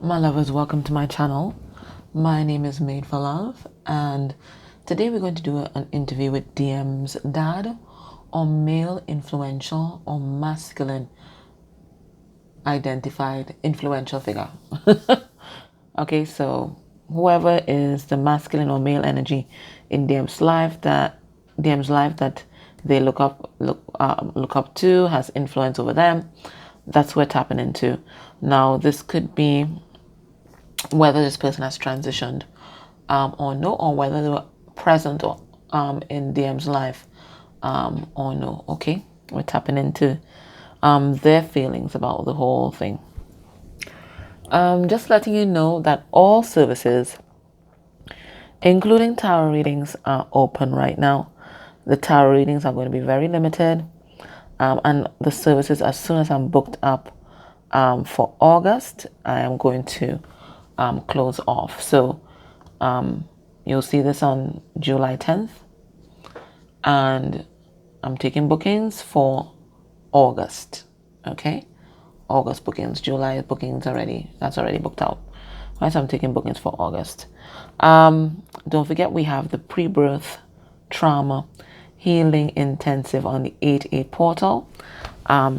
My lovers, welcome to my channel. My name is Made for Love, and today we're going to do an interview with DM's dad, or male influential or masculine identified influential figure. Okay, so whoever is the masculine or male energy in DM's life that they look up to, has influence over them. That's what we're tapping into. Now, this could be whether this person has transitioned or no, or whether they were present or in DM's life or no. Okay, we're tapping into their feelings about the whole thing. Just letting you know that all services, including tarot readings, are open right now. The tarot readings are going to be very limited, and the services, as soon as I'm booked up for August, I am going to close off. So you'll see this on July 10th, and I'm taking bookings for August. Okay, August bookings. July bookings that's already booked out. Right, so I'm taking bookings for August. Don't forget, we have the pre-birth trauma healing intensive on the 8-8 portal.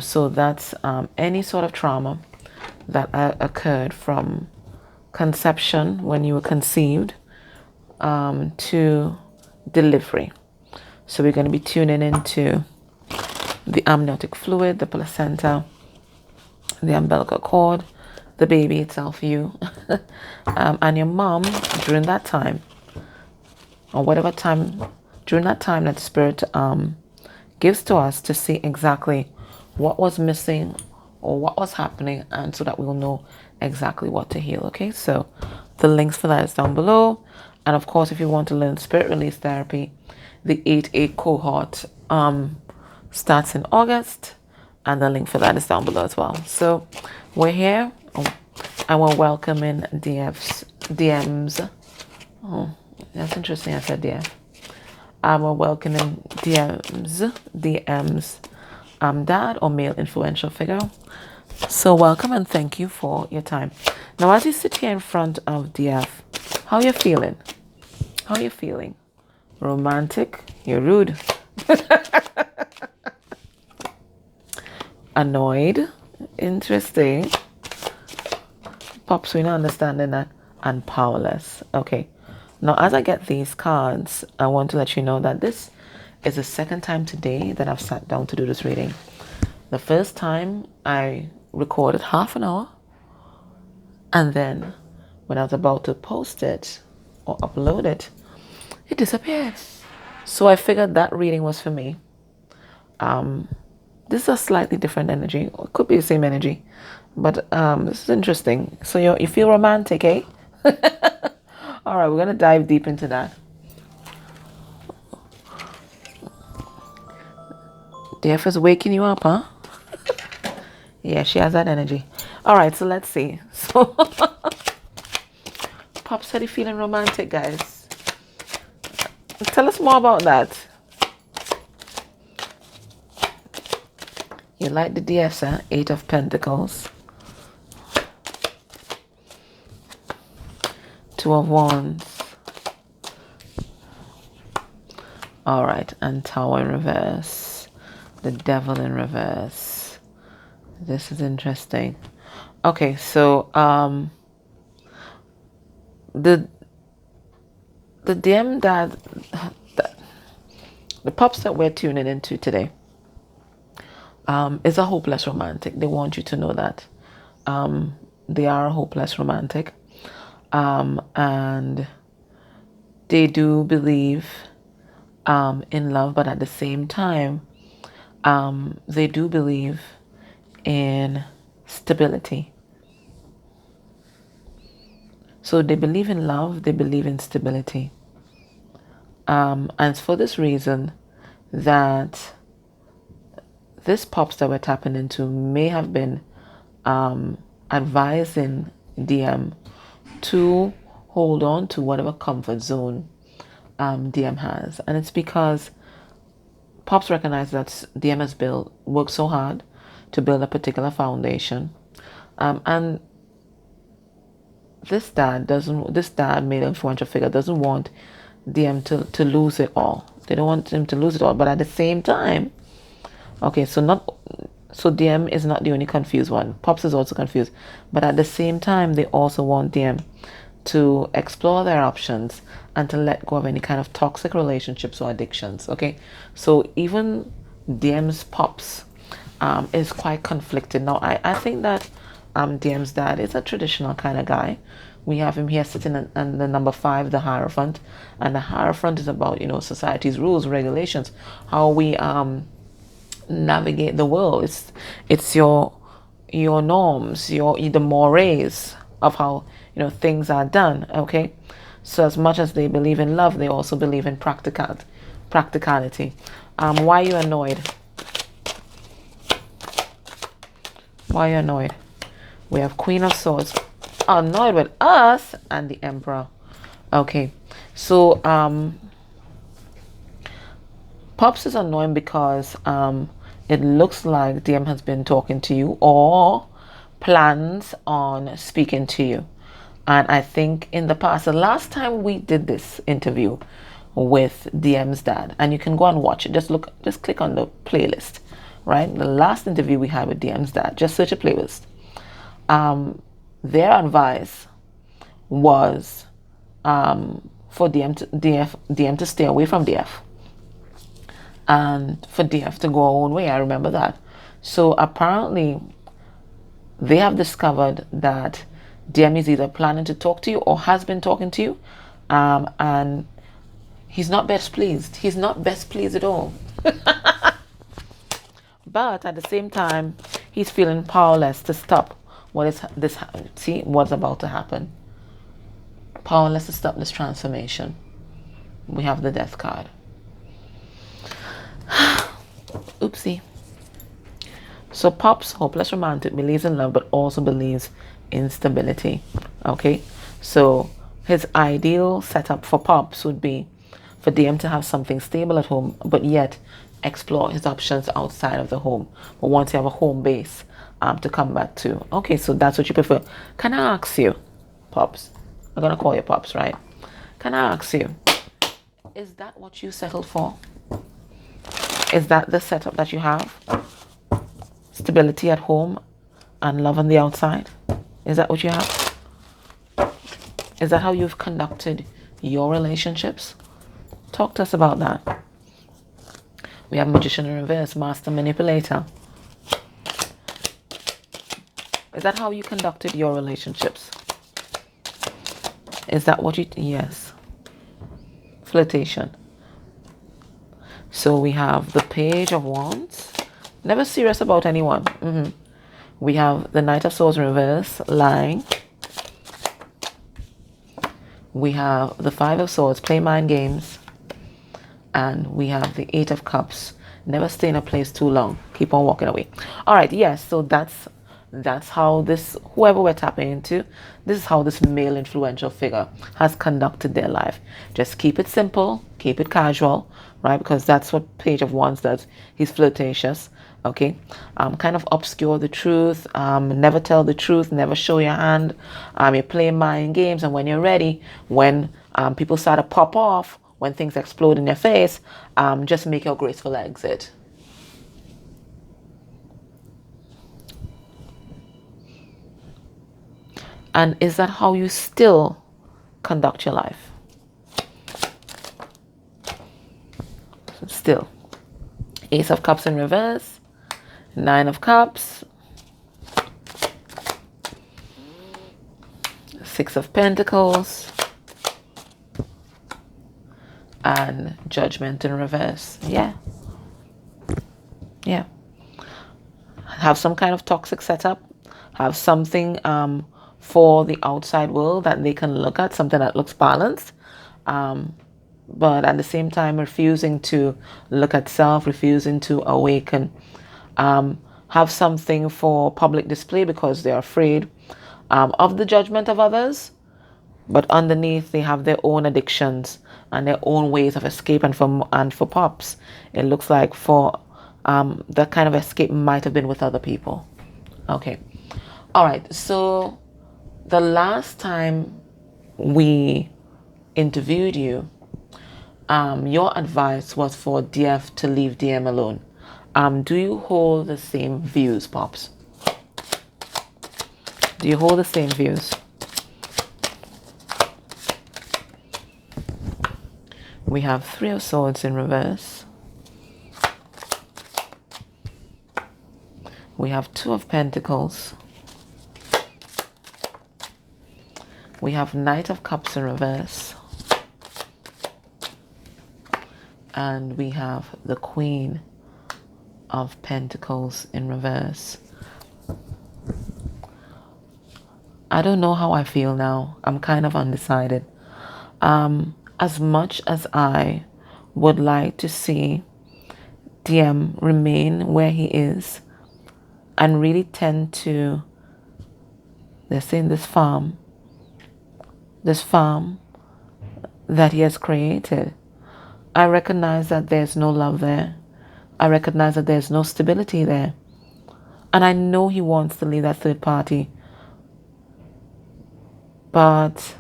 So that's any sort of trauma that occurred from conception, when you were conceived, to delivery. So we're going to be tuning into the amniotic fluid, the placenta, the umbilical cord, the baby itself, you, and your mom during that time, or whatever time during that time that the spirit gives to us, to see exactly what was missing or what was happening, and so that we will know exactly what to heal. Okay, so the links for that is down below. And of course, if you want to learn spirit release therapy, the 8-8 cohort starts in August, and the link for that is down below as well. So we're here, and we're welcoming DMs. Oh, that's interesting, I said DF. We're welcoming DMs dad, or male influential figure. So welcome and thank you for your time. Now, as you sit here in front of DF, how are you feeling? How are you feeling? Romantic? You're rude. Annoyed? Interesting. Pops, we're not understanding that. And powerless. Okay. Now, as I get these cards, I want to let you know that this is the second time today that I've sat down to do this reading. The first time I recorded half an hour, and then when I was about to post it or upload it, it disappeared. So I figured that reading was for me. This is a slightly different energy, or it could be the same energy, but this is interesting. So you feel romantic, eh? All right, we're gonna dive deep into that. DF is waking you up, huh? Yeah, she has that energy. All right, so let's see. So Pop said he's feeling romantic, guys. Tell us more about that. You like the DS, huh? 8 of Pentacles. 2 of Wands. All right, and Tower in reverse. The Devil in reverse. This is interesting. Okay, so the DM that the pops that we're tuning into today is a hopeless romantic. They want you to know that they are a hopeless romantic, and they do believe in love, but at the same time, they do believe in stability. So they believe in love, they believe in stability. And it's for this reason that this pops that we're tapping into may have been advising DM to hold on to whatever comfort zone DM has. And it's because pops recognize that DM has worked so hard to build a particular foundation. And this dad, male influential figure, doesn't want DM to lose it all. They don't want him to lose it all. But at the same time, okay, so DM is not the only confused one. Pops is also confused. But at the same time, they also want DM to explore their options and to let go of any kind of toxic relationships or addictions. Okay, so even DM's Pops is quite conflicted. Now, I think that DM's dad is a traditional kind of guy. We have him here sitting in the number 5, the Hierophant. And the Hierophant is about, society's rules, regulations, how we navigate the world. It's your norms, the mores of how things are done. Okay, so as much as they believe in love, they also believe in practicality. Why are you annoyed? Why are you annoyed? We have Queen of Swords annoyed with us and the Emperor. Okay, so Pops is annoying because it looks like DM has been talking to you or plans on speaking to you. And I think in the past, the last time we did this interview with DM's dad, and you can go and watch it, just click on the playlist, right? The last interview we had with DM's dad, just search a playlist. Their advice was for DM to stay away from DF and for DF to go our own way. I remember that. So apparently they have discovered that DM is either planning to talk to you or has been talking to you, and he's not best pleased. He's not best pleased at all. But at the same time, he's feeling powerless to stop what's about to happen. Powerless to stop this transformation. We have the Death card. Oopsie. So Pops, hopeless romantic, believes in love but also believes in stability. Okay, so his ideal setup for Pops would be for DM to have something stable at home, but yet explore his options outside of the home. But once you have a home base to come back to. Okay, so that's what you prefer. Can I ask you, Pops? I'm gonna call you Pops, right? Can I ask you, is that what you settled for? Is that the setup that you have? Stability at home and love on the outside? Is that what you have? Is that how you've conducted your relationships? Talk to us about that. We have Magician in reverse, Master Manipulator. Is that how you conducted your relationships? Is that what you... Yes. Flirtation. So we have the Page of Wands. Never serious about anyone. We have the Knight of Swords in reverse, lying. We have the Five of Swords, play mind games. And we have the Eight of Cups, never stay in a place too long, keep on walking away. All right, yes, so that's how this, whoever we're tapping into, this is how this male influential figure has conducted their life. Just keep it simple, keep it casual, right? Because that's what Page of Wands does. He's flirtatious, okay? Kind of obscure the truth, never tell the truth, never show your hand. You play mind games, and when you're ready, when people start to pop off, when things explode in your face, just make your graceful exit. And is that how you still conduct your life? Still. Ace of Cups in reverse. Nine of Cups. Six of Pentacles. And Judgment in reverse. Yeah. Have some kind of toxic setup. Have something for the outside world that they can look at, something that looks balanced, but at the same time refusing to look at self, refusing to awaken. Have something for public display because they're afraid of the judgment of others, but underneath they have their own addictions and their own ways of escape. And for Pops, it looks like for that kind of escape might have been with other people. Okay, all right, so The last time we interviewed you, your advice was for DF to leave DM alone. Do you hold the same views, Pops? Do you hold the same views? We have Three of Swords in reverse. We have Two of Pentacles. We have Knight of Cups in reverse. And we have the Queen of Pentacles in reverse. I don't know how I feel now. I'm kind of undecided. As much as I would like to see DM remain where he is and really tend to, they're saying this farm that he has created, I recognize that there's no love there. I recognize that there's no stability there. And I know he wants to leave that third party. But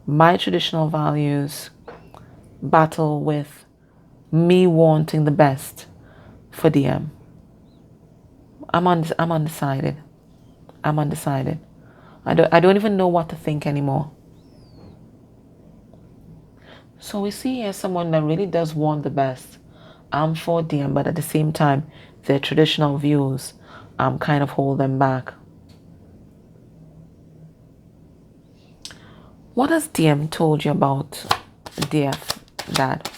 my traditional values battle with me wanting the best for DM. I'm undecided. I'm undecided. I don't even know what to think anymore. So we see here someone that really does want the best. I'm for DM, but at the same time, their traditional views kind of hold them back. What has DM told you about DF, Dad?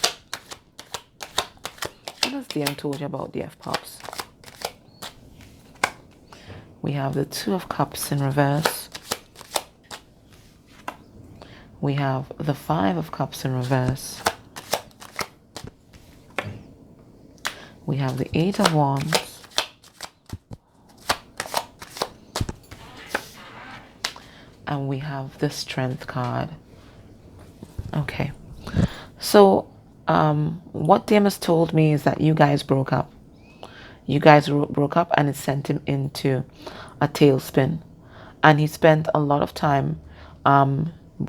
What has DM told you about DF, Pops? We have the Two of Cups in reverse. We have the Five of Cups in reverse. We have the Eight of Wands. And we have the Strength card. Okay. So, what DM has told me is that you guys broke up. You guys broke up and it sent him into a tailspin. And he spent a lot of time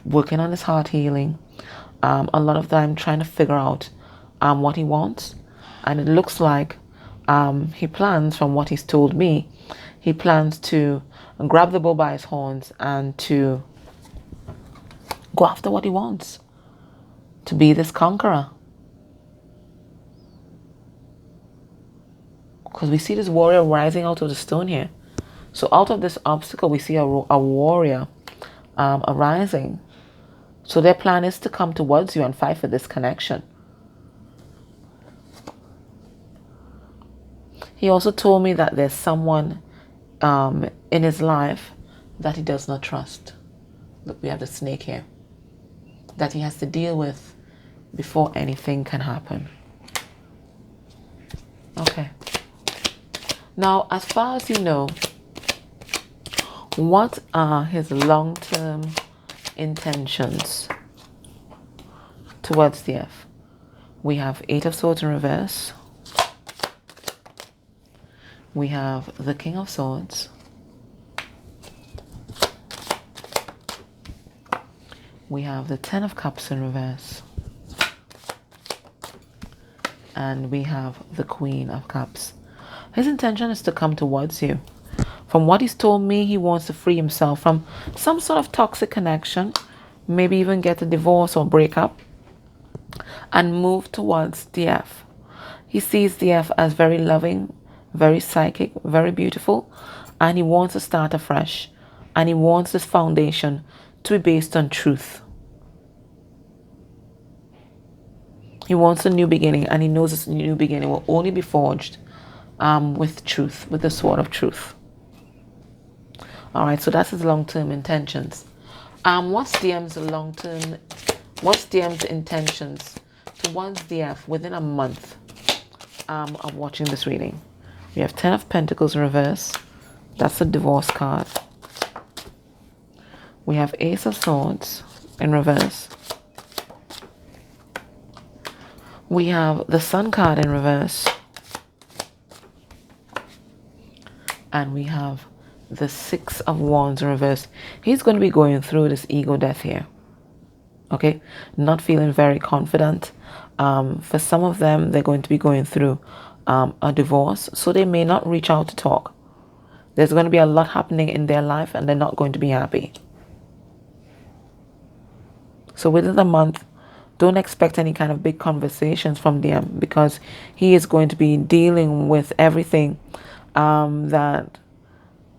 working on his heart healing. A lot of time trying to figure out what he wants. And it looks like he plans, from what he's told me, he plans to grab the bull by his horns and to go after what he wants. To be this conqueror. Because we see this warrior rising out of the stone here. So out of this obstacle, we see a warrior arising. So their plan is to come towards you and fight for this connection. He also told me that there's someone in his life that he does not trust. Look, we have the snake here. That he has to deal with before anything can happen. Okay. Now, as far as you know, what are his long-term intentions towards the F? We have Eight of Swords in reverse. We have the King of Swords. We have the Ten of Cups in reverse. And we have the Queen of Cups. His intention is to come towards you. From what he's told me, he wants to free himself from some sort of toxic connection, maybe even get a divorce or break up, and move towards DF. He sees DF as very loving, very psychic, very beautiful, and he wants to start afresh. And he wants this foundation to be based on truth. He wants a new beginning, and he knows this new beginning will only be forged with truth, with the sword of truth. All right, so that's his long-term intentions. What's DM's intentions towards DF within a month of watching this reading? We have Ten of Pentacles in reverse. That's a divorce card. We have Ace of Swords in reverse. We have the Sun card in reverse. And we have the Six of Wands in reverse. He's going to be going through this ego death here. Okay, not feeling very confident. For some of them, they're going to be going through a divorce, so they may not reach out to talk. There's going to be a lot happening in their life and they're not going to be happy. So within the month, don't expect any kind of big conversations from DM, because he is going to be dealing with everything that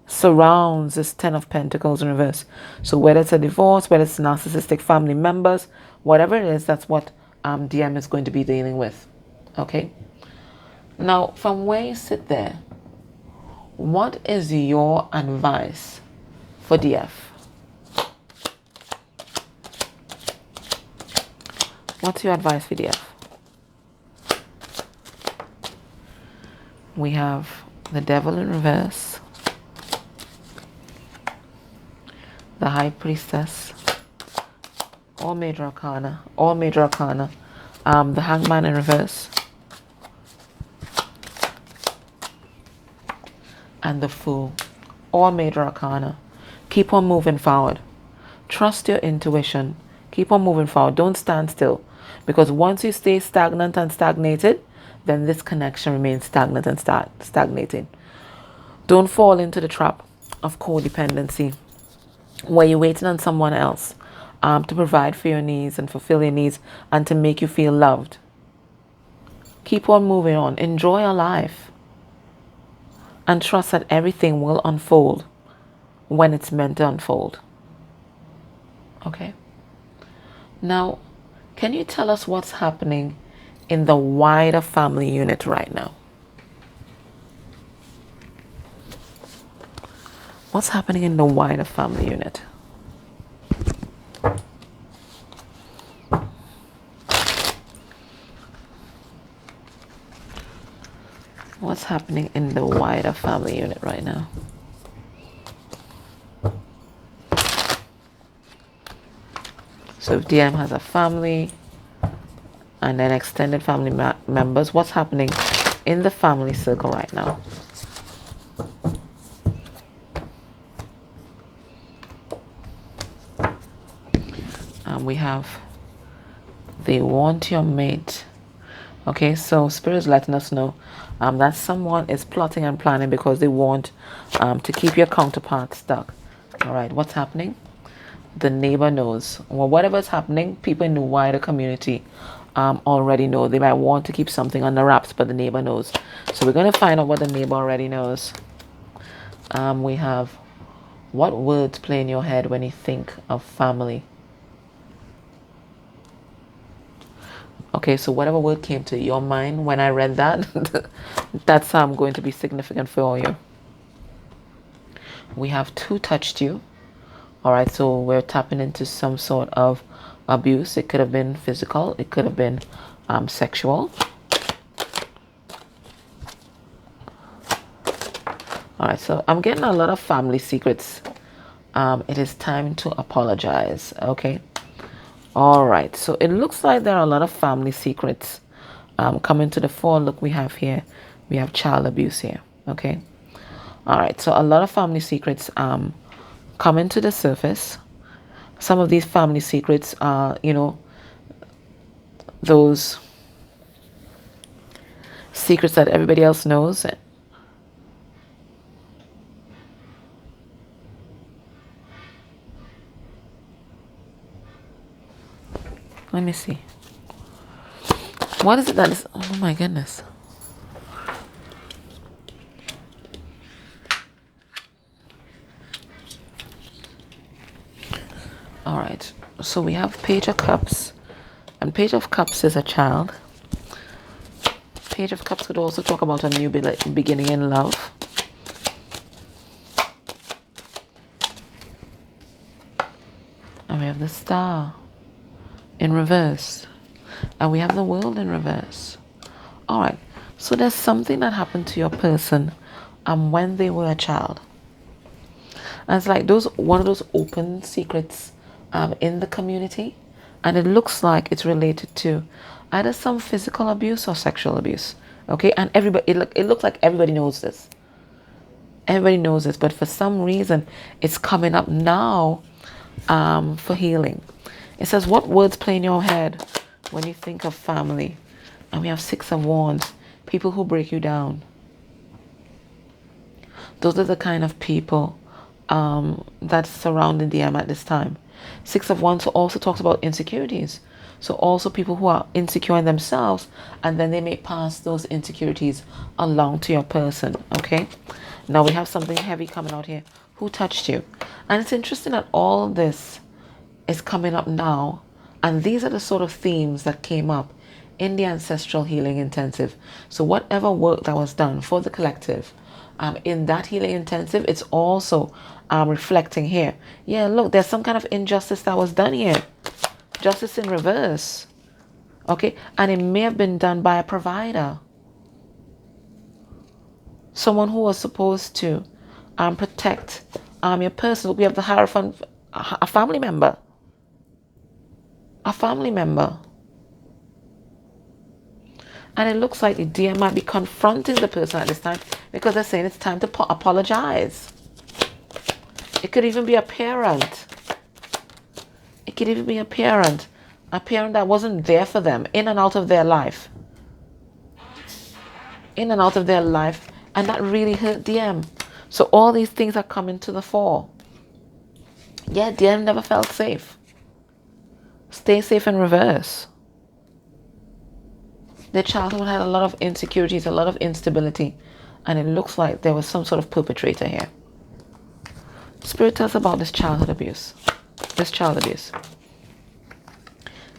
surrounds this Ten of Pentacles in reverse. So whether it's a divorce, whether it's narcissistic family members, whatever it is, that's what DM is going to be dealing with. Okay. Now, from where you sit there, what is your advice for DF? What's your advice for DF? We have the Devil in reverse, the High Priestess, all major arcana, the Hangman in reverse, and the Fool, all major arcana. Keep on moving forward. Trust your intuition. Keep on moving forward. Don't stand still, because once you stay stagnant and stagnated, then this connection remains stagnant and stagnating. Don't fall into the trap of codependency, where you're waiting on someone else to provide for your needs and fulfill your needs and to make you feel loved. Keep on moving on. Enjoy your life. And trust that everything will unfold when it's meant to unfold. Okay? Now, can you tell us what's happening in the wider family unit right now? What's happening in the wider family unit? What's happening in the wider family unit right now? So if DM has a family and then extended family members, what's happening in the family circle right now? We have they want your mate. Okay, so Spirit is letting us know that someone is plotting and planning because they want to keep your counterpart stuck. All right, what's happening? The neighbor knows. Well, whatever's happening, people in the wider community already know. They might want to keep something under wraps, but the neighbor knows. So we're going to find out what the neighbor already knows. We have, what words play in your head when you think of family? Okay, so whatever word came to your mind when I read that, that's going to be significant for you. We have two touched you. All right, so we're tapping into some sort of abuse. It could have been physical. It could have been sexual. All right, so I'm getting a lot of family secrets. It is time to apologize, okay? All right, so it looks like there are a lot of family secrets coming to the fore. Look, we have here, we have child abuse here, okay? All right, so a lot of family secrets coming to the surface. Some of these family secrets are, you know, those secrets that everybody else knows. Let me see. What is it that is... Oh my goodness. All right. So we have Page of Cups. And Page of Cups is a child. Page of Cups could also talk about a new beginning in love. And we have the Star in reverse, and we have the World in reverse. All right, so there's something that happened to your person when they were a child, and it's like one of those open secrets in the community, and it looks like it's related to either some physical abuse or sexual abuse. Okay, and everybody, it looks like everybody knows this. Everybody knows this, but for some reason, it's coming up now for healing. It says, what words play in your head when you think of family? And we have 6 of Wands, people who break you down. Those are the kind of people that's surrounding DM at this time. 6 of Wands also talks about insecurities. So also people who are insecure in themselves, and then they may pass those insecurities along to your person, okay? Now we have something heavy coming out here. Who touched you? And it's interesting that all this is coming up now, and these are the sort of themes that came up in the Ancestral Healing Intensive. So whatever work that was done for the collective, in that healing intensive, it's also reflecting here. Yeah, look, there's some kind of injustice that was done here. Justice in reverse. Okay, and it may have been done by a provider. Someone who was supposed to protect your person. We have the Hierophant, a family member. A family member. And it looks like the DM might be confronting the person at this time because they're saying it's time to apologize. It could even be a parent. It could even be a parent that wasn't there for them, in and out of their life. In and out of their life, and that really hurt DM. So all these things are coming to the fore. Yeah, DM never felt safe. Stay safe in reverse. Their childhood had a lot of insecurities, a lot of instability, and it looks like there was some sort of perpetrator here. Spirit tells us about this childhood abuse. This child abuse.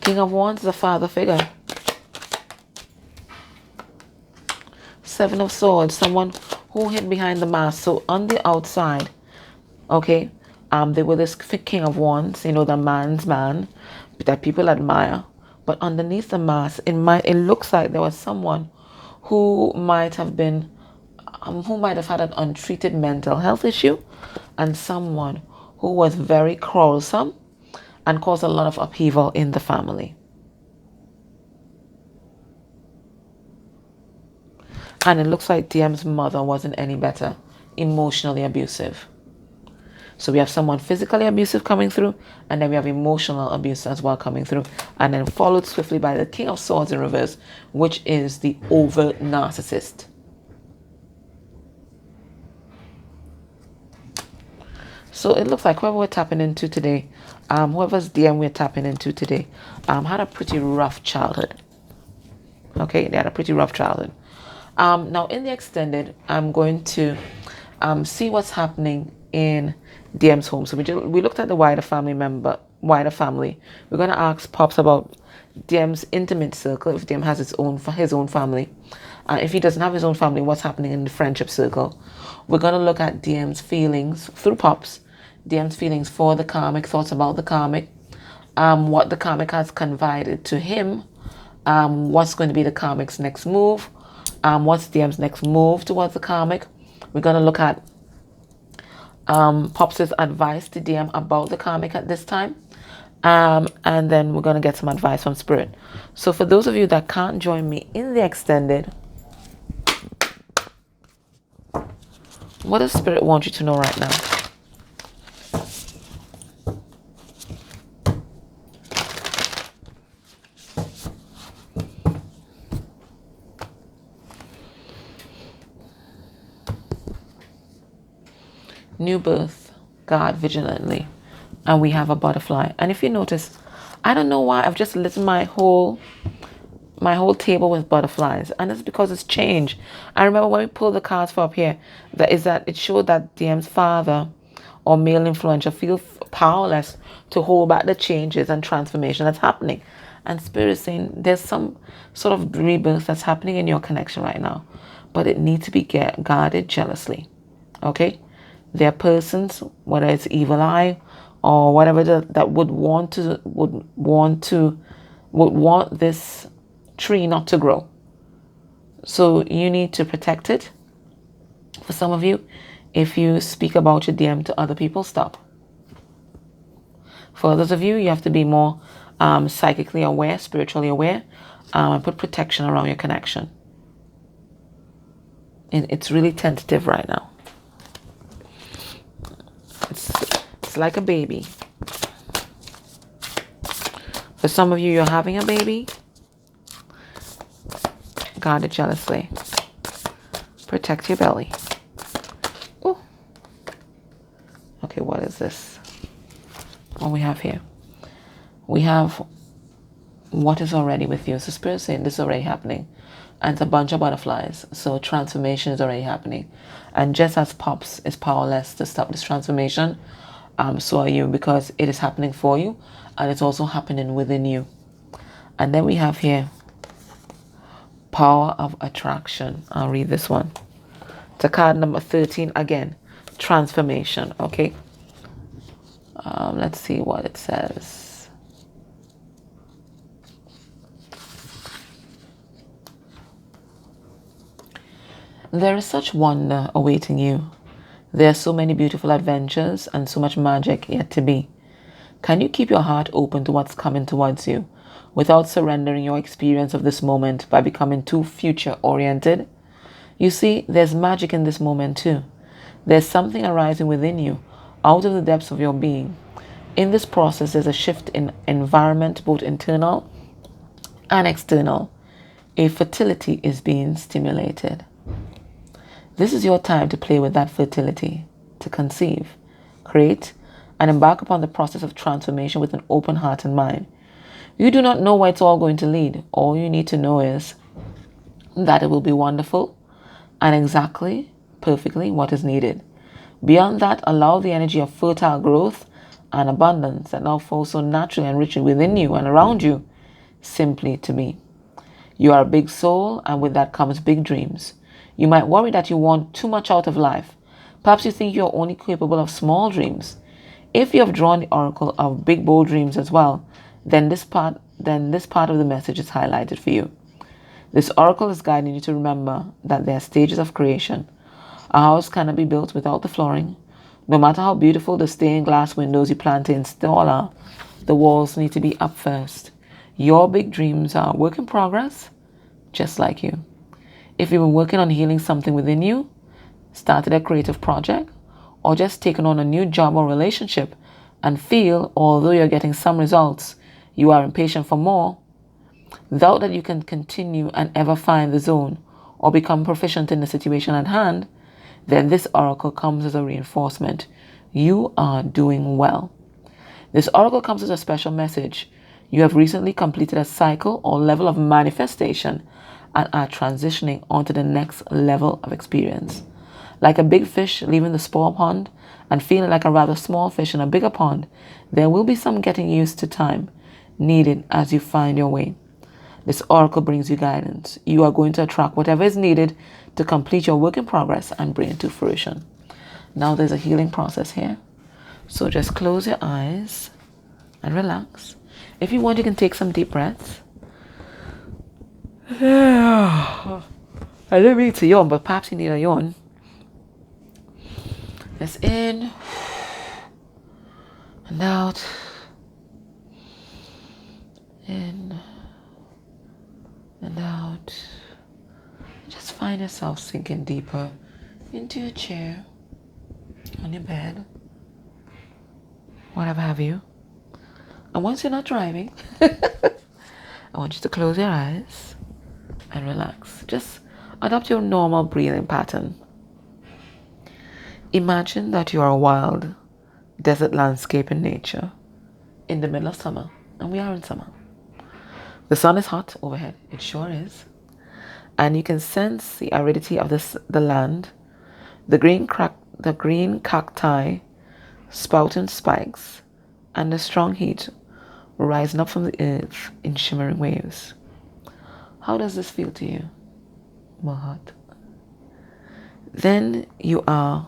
King of Wands is a father figure. 7 of Swords, someone who hid behind the mask. So on the outside, okay, they were this King of Wands, you know, the man's man that people admire. But underneath the mask, it looks like there was someone who might have been, who might have had an untreated mental health issue, and someone who was very quarrelsome and caused a lot of upheaval in the family. And it looks like DM's mother wasn't any better, emotionally abusive. So we have someone physically abusive coming through, and then we have emotional abuse as well coming through, and then followed swiftly by the King of Swords in reverse, which is the overt narcissist. So it looks like whoever we're tapping into today, whoever's DM we're tapping into today, had a pretty rough childhood. Okay, they had a pretty rough childhood. Now in the extended, I'm going to see what's happening in DM's home. So we looked at the wider family. We're going to ask Pops about DM's intimate circle, if DM has his own family. If he doesn't have his own family, what's happening in the friendship circle. We're going to look at DM's feelings through Pops. DM's feelings for the Karmic, thoughts about the Karmic, what the Karmic has confided to him, what's going to be the Karmic's next move, what's DM's next move towards the Karmic. We're going to look at Pops' advice to DM about the Karmic at this time, and then we're going to get some advice from Spirit. So for those of you that can't join me in the extended, what does Spirit want you to know right now? New birth, guard vigilantly, and we have a butterfly. And if you notice, I don't know why I've just lit my whole table with butterflies, and it's because it's change. I remember when we pulled the cards for up here, that it showed that DM's father or male influencer feel powerless to hold back the changes and transformation that's happening. And Spirit is saying there's some sort of rebirth that's happening in your connection right now, but it needs to be guarded jealously. Okay? There are persons, whether it's evil eye or whatever, that would want this tree not to grow. So you need to protect it. For some of you, if you speak about your DM to other people, stop. For others of you, you have to be more psychically aware, spiritually aware, and put protection around your connection. It's really tentative right now. It's like a baby. For some of you, you're having a baby. Guard it jealously. Protect your belly. Ooh. Okay, what is this? What we have here? We have what is already with you. So Spirit saying this is already happening. And it's a bunch of butterflies. So transformation is already happening. And just as Pops is powerless to stop this transformation, so are you, because it is happening for you and it's also happening within you. And then we have here power of attraction. I'll read this one. It's a card number 13 again. Transformation. Okay. Let's see what it says. There is such wonder awaiting you. There are so many beautiful adventures and so much magic yet to be. Can you keep your heart open to what's coming towards you without surrendering your experience of this moment by becoming too future-oriented? You see, there's magic in this moment too. There's something arising within you, out of the depths of your being. In this process, there's a shift in environment, both internal and external. A fertility is being stimulated. This is your time to play with that fertility, to conceive, create, and embark upon the process of transformation with an open heart and mind. You do not know where it's all going to lead. All you need to know is that it will be wonderful and exactly, perfectly what is needed. Beyond that, allow the energy of fertile growth and abundance that now falls so naturally and richly within you and around you simply to be. You are a big soul, and with that comes big dreams. You might worry that you want too much out of life. Perhaps you think you're only capable of small dreams. If you have drawn the oracle of big bold dreams as well, then this part of the message is highlighted for you. This oracle is guiding you to remember that there are stages of creation. A house cannot be built without the flooring. No matter how beautiful the stained glass windows you plan to install are, the walls need to be up first. Your big dreams are a work in progress, just like you. If you've been working on healing something within you, started a creative project, or just taken on a new job or relationship and feel, although you're getting some results, you are impatient for more, doubt that you can continue and ever find the zone or become proficient in the situation at hand, then this oracle comes as a reinforcement. You are doing well. This oracle comes as a special message. You have recently completed a cycle or level of manifestation and are transitioning onto the next level of experience. Like a big fish leaving the small pond and feeling like a rather small fish in a bigger pond, there will be some getting used to time needed as you find your way. This oracle brings you guidance. You are going to attract whatever is needed to complete your work in progress and bring it to fruition. Now there's a healing process here. So just close your eyes and relax. If you want, you can take some deep breaths. I didn't mean to yawn, but perhaps you need a yawn. Let's in and out. In and out. Just find yourself sinking deeper into your chair, on your bed, whatever have you. And once you're not driving, I want you to close your eyes and relax. Just adopt your normal breathing pattern. Imagine that you are a wild desert landscape in nature in the middle of summer, and we are in summer. The sun is hot overhead, it sure is, and you can sense the aridity of the land, the green cacti spouting spikes, and the strong heat rising up from the earth in shimmering waves. How does this feel to you? More hot. Then you are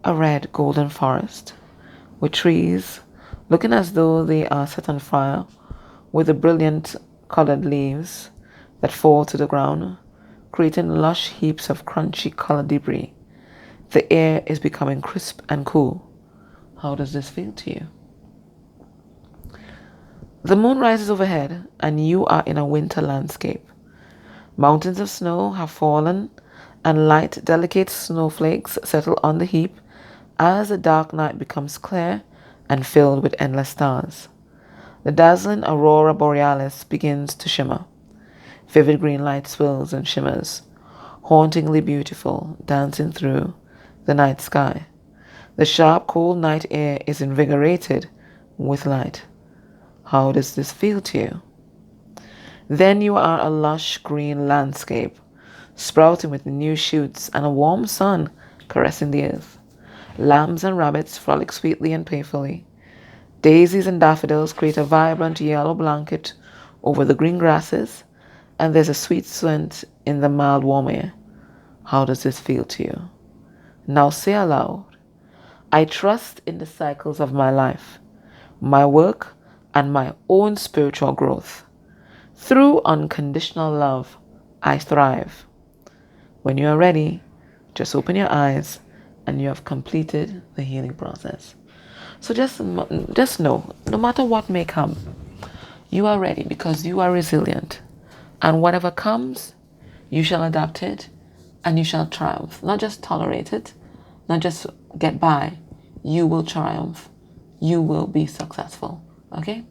a red golden forest with trees looking as though they are set on fire, with the brilliant colored leaves that fall to the ground, creating lush heaps of crunchy colored debris. The air is becoming crisp and cool. How does this feel to you? The moon rises overhead and you are in a winter landscape. Mountains of snow have fallen and light, delicate snowflakes settle on the heap as the dark night becomes clear and filled with endless stars. The dazzling aurora borealis begins to shimmer. Vivid green light swirls and shimmers, hauntingly beautiful, dancing through the night sky. The sharp, cold night air is invigorated with light. How does this feel to you? Then you are a lush green landscape, sprouting with new shoots and a warm sun caressing the earth. Lambs and rabbits frolic sweetly and playfully. Daisies and daffodils create a vibrant yellow blanket over the green grasses, and there's a sweet scent in the mild warm air. How does this feel to you? Now say aloud, I trust in the cycles of my life, my work, and my own spiritual growth. Through unconditional love, I thrive. When you are ready, just open your eyes and you have completed the healing process. So just know, no matter what may come, you are ready because you are resilient. And whatever comes, you shall adapt it and you shall triumph. Not just tolerate it, not just get by. You will triumph. You will be successful. Okay?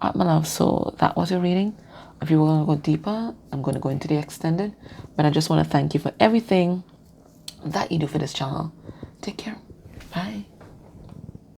Alright, my love, so that was your reading. If you want to go deeper, I'm going to go into the extended. But I just want to thank you for everything that you do for this channel. Take care. Bye.